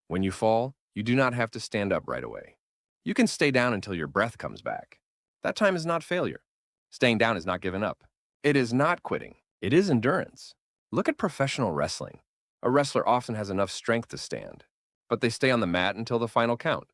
When you fall, you do not have to stand up right away. You can stay down until your breath comes back. That time is not failure. Staying down is not giving up. It is not quitting. It is endurance. Look at professional wrestling. A wrestler often has enough strength to stand, but they stay on the mat until the final count.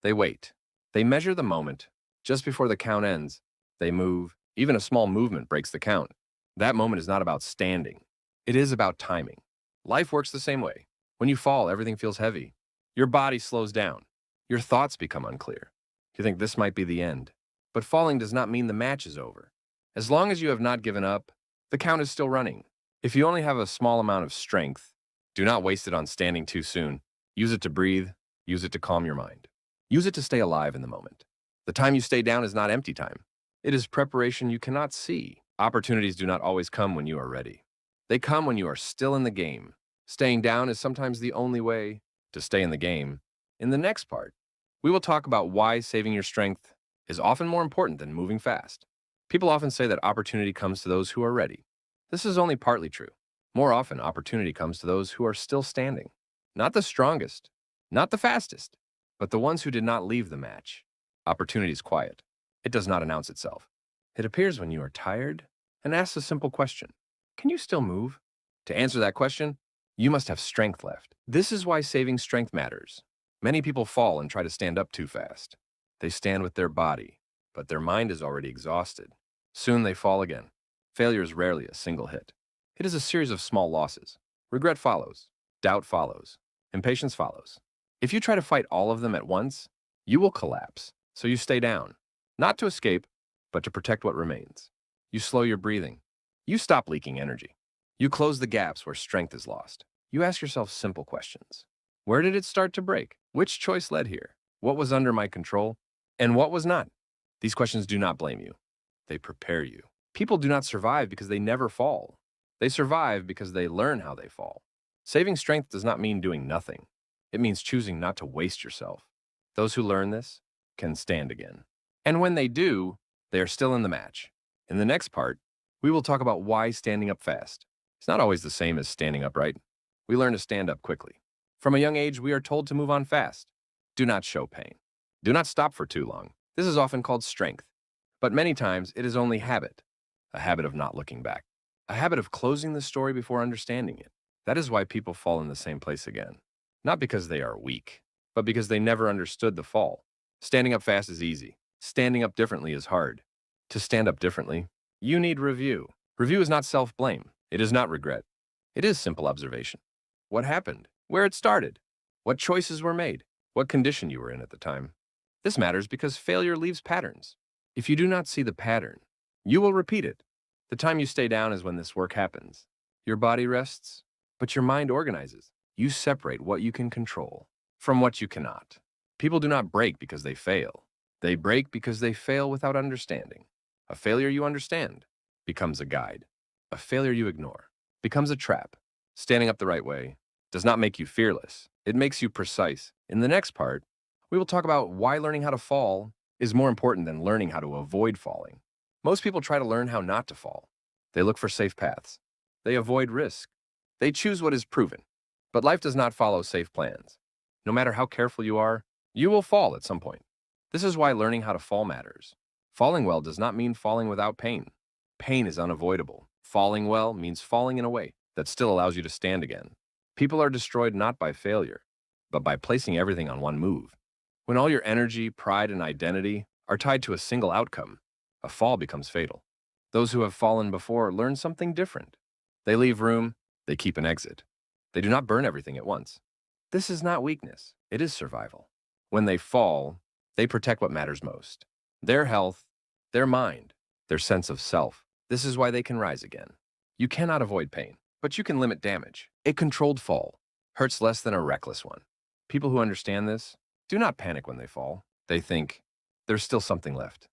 They wait. They measure the moment. Just before the count ends, they move. Even a small movement breaks the count. That moment is not about standing. It is about timing. Life works the same way. When you fall, everything feels heavy. Your body slows down. Your thoughts become unclear. You think this might be the end. But falling does not mean the match is over. As long as you have not given up, the count is still running. If you only have a small amount of strength, do not waste it on standing too soon. Use it to breathe. Use it to calm your mind. Use it to stay alive in the moment. The time you stay down is not empty time. It is preparation you cannot see. Opportunities do not always come when you are ready. They come when you are still in the game. Staying down is sometimes the only way to stay in the game. In the next part, we will talk about why saving your strength is often more important than moving fast. People often say that opportunity comes to those who are ready. This is only partly true. More often, opportunity comes to those who are still standing. Not the strongest, not the fastest, but the ones who did not leave the match. Opportunity is quiet. It does not announce itself. It appears when you are tired and asks a simple question. Can you still move? To answer that question, you must have strength left. This is why saving strength matters. Many people fall and try to stand up too fast. They stand with their body, but their mind is already exhausted. Soon they fall again. Failure is rarely a single hit. It is a series of small losses. Regret follows. Doubt follows. Impatience follows. If you try to fight all of them at once, you will collapse. So you stay down. Not to escape, but to protect what remains. You slow your breathing. You stop leaking energy. You close the gaps where strength is lost. You ask yourself simple questions. Where did it start to break? Which choice led here? What was under my control? And what was not? These questions do not blame you. They prepare you. People do not survive because they never fall. They survive because they learn how they fall. Saving strength does not mean doing nothing. It means choosing not to waste yourself. Those who learn this can stand again. And when they do, they are still in the match. In the next part, we will talk about why standing up fast is not always the same as standing upright. We learn to stand up quickly. From a young age, we are told to move on fast. Do not show pain. Do not stop for too long. This is often called strength. But many times, it is only habit. A habit of not looking back. A habit of closing the story before understanding it. That is why people fall in the same place again. Not because they are weak, but because they never understood the fall. Standing up fast is easy. Standing up differently is hard. To stand up differently, you need review. Review is not self-blame. It is not regret. It is simple observation. What happened? Where it started? What choices were made? What condition you were in at the time? This matters because failure leaves patterns. If you do not see the pattern, you will repeat it. The time you stay down is when this work happens. Your body rests, but your mind organizes. You separate what you can control from what you cannot. People do not break because they fail. They break because they fail without understanding. A failure you understand becomes a guide. A failure you ignore becomes a trap. Standing up the right way does not make you fearless. It makes you precise. In the next part, we will talk about why learning how to fall is more important than learning how to avoid falling. Most people try to learn how not to fall. They look for safe paths. They avoid risk. They choose what is proven. But life does not follow safe plans. No matter how careful you are, you will fall at some point. This is why learning how to fall matters. Falling well does not mean falling without pain. Pain is unavoidable. Falling well means falling in a way that still allows you to stand again. People are destroyed not by failure, but by placing everything on one move. When all your energy, pride, and identity are tied to a single outcome, a fall becomes fatal. Those who have fallen before learn something different. They leave room, they keep an exit. They do not burn everything at once. This is not weakness, it is survival. When they fall, they protect what matters most. Their health, their mind, their sense of self. This is why they can rise again. You cannot avoid pain, but you can limit damage. A controlled fall hurts less than a reckless one. People who understand this do not panic when they fall. They think, there's still something left.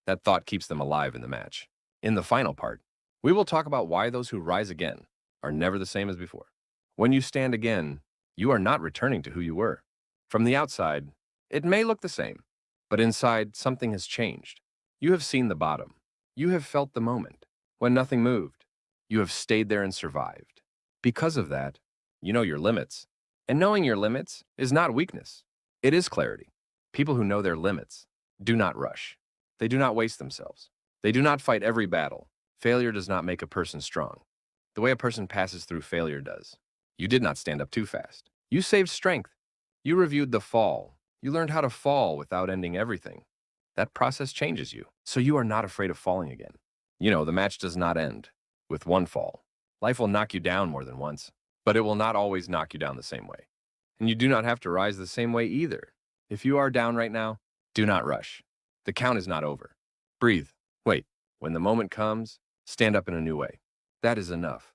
That thought keeps them alive in the match. In the final part, we will talk about why those who rise again are never the same as before. When you stand again, you are not returning to who you were. From the outside, it may look the same, but inside, something has changed. You have seen the bottom. You have felt the moment. When nothing moved, you have stayed there and survived. Because of that, you know your limits. And knowing your limits is not weakness. It is clarity. People who know their limits do not rush. They do not waste themselves. They do not fight every battle. Failure does not make a person strong. The way a person passes through failure does. You did not stand up too fast. You saved strength. You reviewed the fall. You learned how to fall without ending everything. That process changes you, so you are not afraid of falling again. You know, the match does not end with one fall. Life will knock you down more than once, but it will not always knock you down the same way. And you do not have to rise the same way either. If you are down right now, do not rush. The count is not over. Breathe. Wait. When the moment comes, stand up in a new way. That is enough.